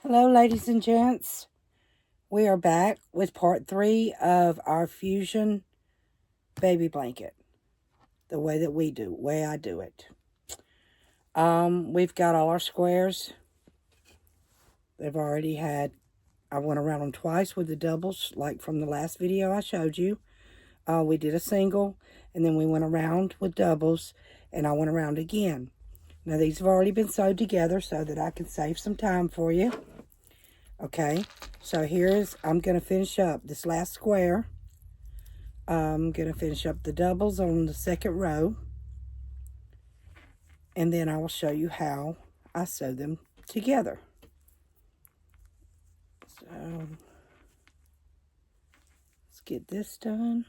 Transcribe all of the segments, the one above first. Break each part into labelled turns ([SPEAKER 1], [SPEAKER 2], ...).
[SPEAKER 1] Hello, ladies and gents. We are back with part 3 of our fusion baby blanket. The way that we do, way I do it. We've got all our squares. They've already had, I went around them twice with the doubles, like from the last video I showed you. We did a single, and then we went around with doubles, and I went around again. Now, these have already been sewed together so that I can save some time for you. Okay, so I'm going to finish up this last square. I'm going to finish up the doubles on the second row. And then I will show you how I sew them together. So, let's get this done.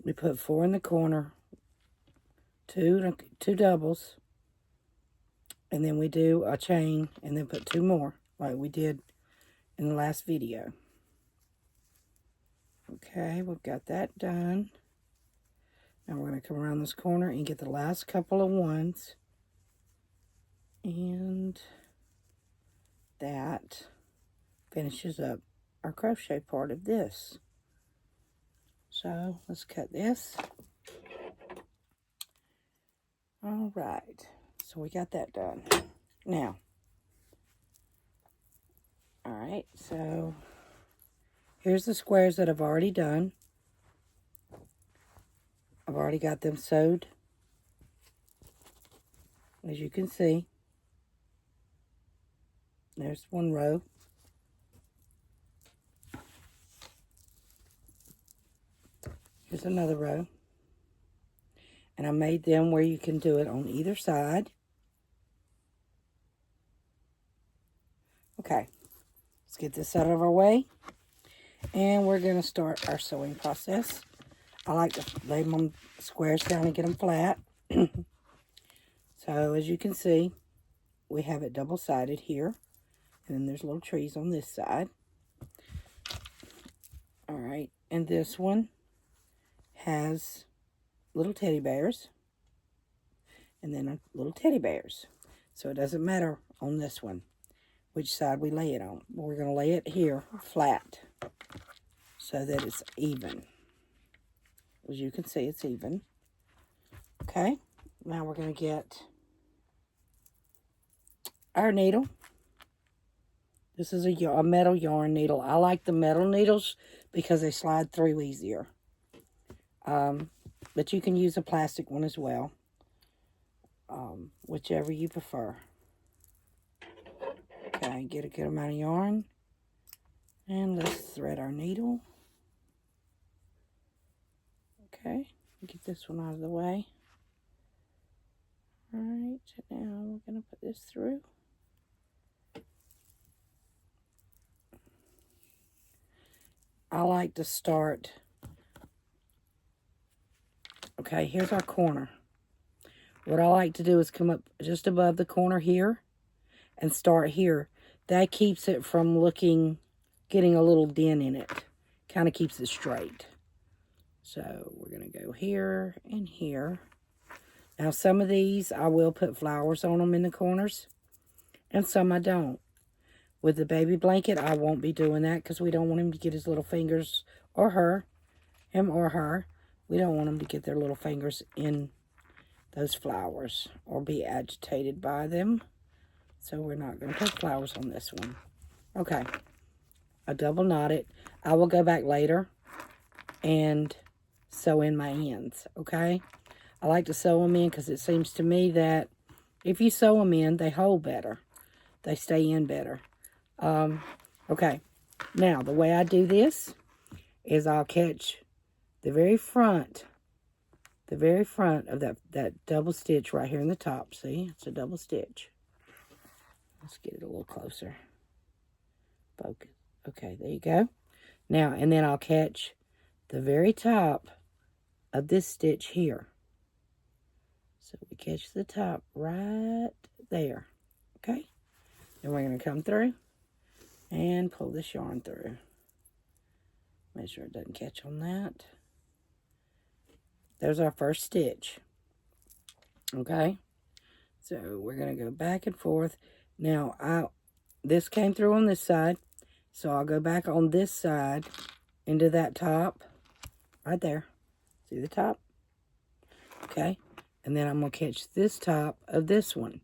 [SPEAKER 1] We put 4 in the corner, two doubles, and then we do a chain and then put 2 more like we did in the last video. Okay, we've got that done. Now we're going to come around this corner and get the last couple of ones. And that finishes up our crochet part of this. So let's cut this. All right, so we got that done. Now, all right, so here's the squares that I've already done. I've already got them sewed, as you can see. There's one row. Here's another row. And I made them where you can do it on either side. Okay, let's get this out of our way. And we're going to start our sewing process. I like to lay my squares down and get them flat. So as you can see, we have it double-sided here. And then there's little trees on this side. All right, and this one has little teddy bears. And then little teddy bears. So it doesn't matter on this one which side we lay it on. We're going to lay it here flat so that it's even. As you can see, it's even. Okay, now we're going to get our needle. This is a metal yarn needle. I like the metal needles because they slide through easier. But you can use a plastic one as well. Whichever you prefer. Okay, get a good amount of yarn. And let's thread our needle. Okay, get this one out of the way. All right, now we're going to put this through. I like to start, okay, here's our corner. What I like to do is come up just above the corner here and start here. That keeps it from getting a little dent in it. Kind of keeps it straight. So we're going to go here and here. Now some of these I will put flowers on them in the corners, and some I don't. With the baby blanket, I won't be doing that because we don't want him to get his little fingers, or her, him or her. We don't want them to get their little fingers in those flowers or be agitated by them. So we're not going to put flowers on this one. Okay. I double knot it. I will go back later and sew in my ends. Okay. I like to sew them in because it seems to me that if you sew them in, they hold better. They stay in better. Okay. Now, the way I do this is I'll catch the very front of that double stitch right here in the top. See, it's a double stitch. Let's get it a little closer. Focus. Okay, there you go. Now, and then I'll catch the very top of this stitch here. So we catch the top right there. Okay. Then we're going to come through and pull this yarn through. Make sure it doesn't catch on that. There's our first stitch. Okay. So we're going to go back and forth. Now, this came through on this side. So I'll go back on this side into that top. Right there. See the top? Okay. And then I'm going to catch this top of this one.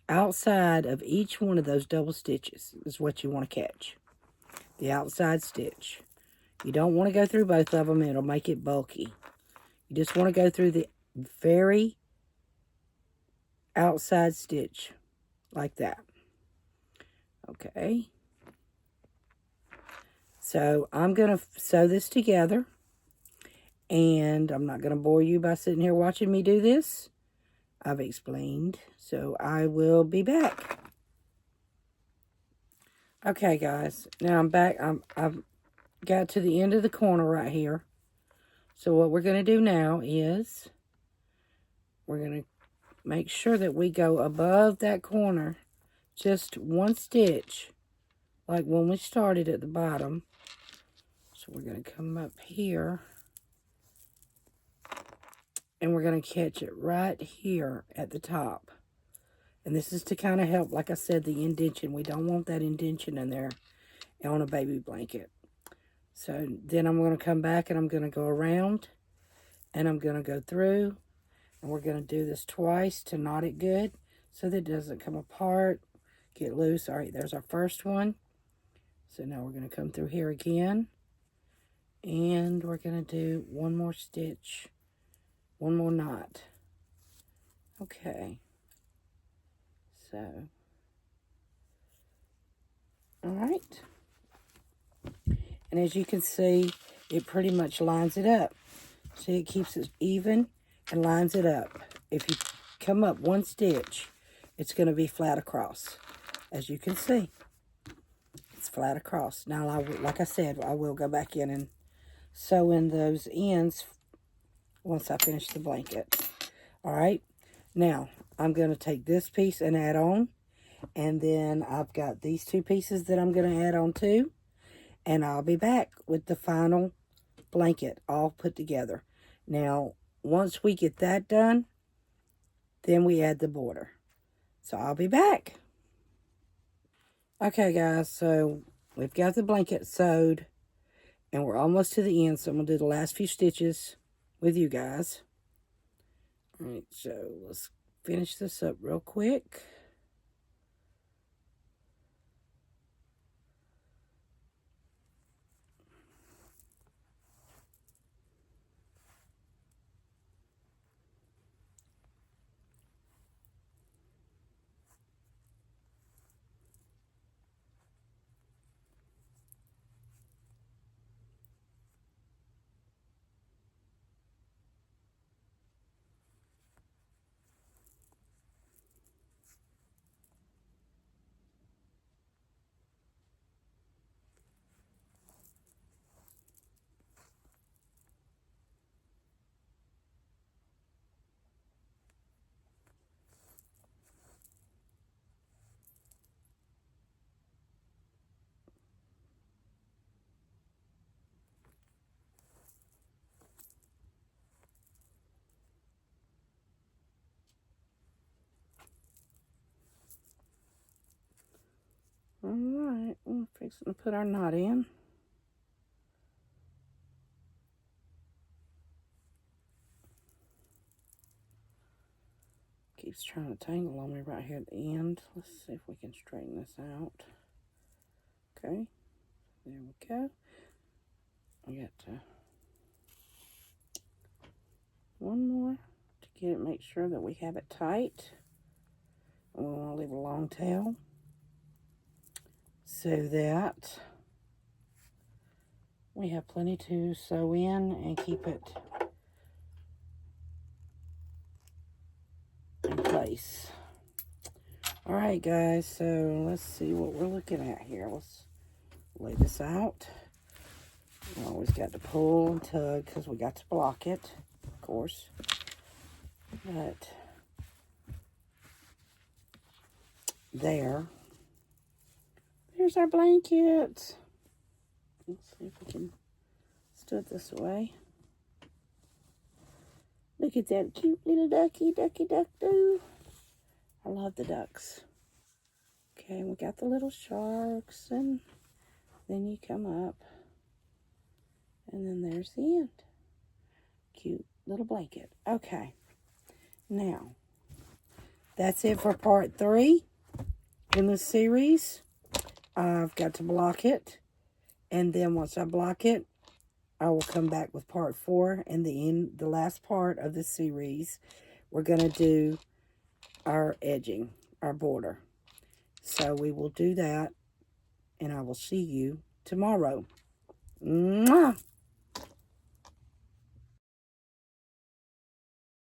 [SPEAKER 1] Outside of each one of those double stitches is what you want to catch. The outside stitch. You don't want to go through both of them. It'll make it bulky. You just want to go through the very outside stitch. Like that. Okay. So I'm going to sew this together. And I'm not going to bore you by sitting here watching me do this. I've explained. So I will be back. Okay, guys. Now I'm back. I've got to the end of the corner right here. So what we're going to do now is we're going to make sure that we go above that corner just one stitch, like when we started at the bottom. So we're going to come up here, and we're going to catch it right here at the top. And this is to kind of help, like I said, the indentation. We don't want that indentation in there on a baby blanket. So then I'm going to come back and I'm going to go around and I'm going to go through, and we're going to do this twice to knot it good so that it doesn't come apart, get loose. All right, there's our first one. So now we're going to come through here again, and we're going to do one more stitch, one more knot. Okay. So, all right. And as you can see, it pretty much lines it up. See, it keeps it even and lines it up. If you come up one stitch, it's going to be flat across. As you can see, it's flat across. Now, like I said, I will go back in and sew in those ends once I finish the blanket. All right. Now, I'm going to take this piece and add on. And then I've got these two pieces that I'm going to add on too. And I'll be back with the final blanket all put together. Now, once we get that done, then we add the border. So I'll be back. Okay, guys, so we've got the blanket sewed. And we're almost to the end, so I'm going to do the last few stitches with you guys. All right, so let's finish this up real quick. fixing to put our knot in. Keeps trying to tangle on me right here at the end. Let's see if we can straighten this out. Okay, there we go. I got one more to get it, make sure that we have it tight. And we want to leave a long tail so that we have plenty to sew in and keep it in place. All right, guys, so let's see what we're looking at here. Let's lay this out. We always got to pull and tug because we got to block it, of course. But there's our blanket. Let's see if we can do it this way. Look at that cute little ducky duck do. I love the ducks. Okay, we got the little sharks, and then you come up, and then there's the end. Cute little blanket. Okay, now that's it for part 3 in the series. I've got to block it, and then once I block it, I will come back with part 4 and the last part of the series. We're going to do our edging, our border. So we will do that, and I will see you tomorrow. Mwah!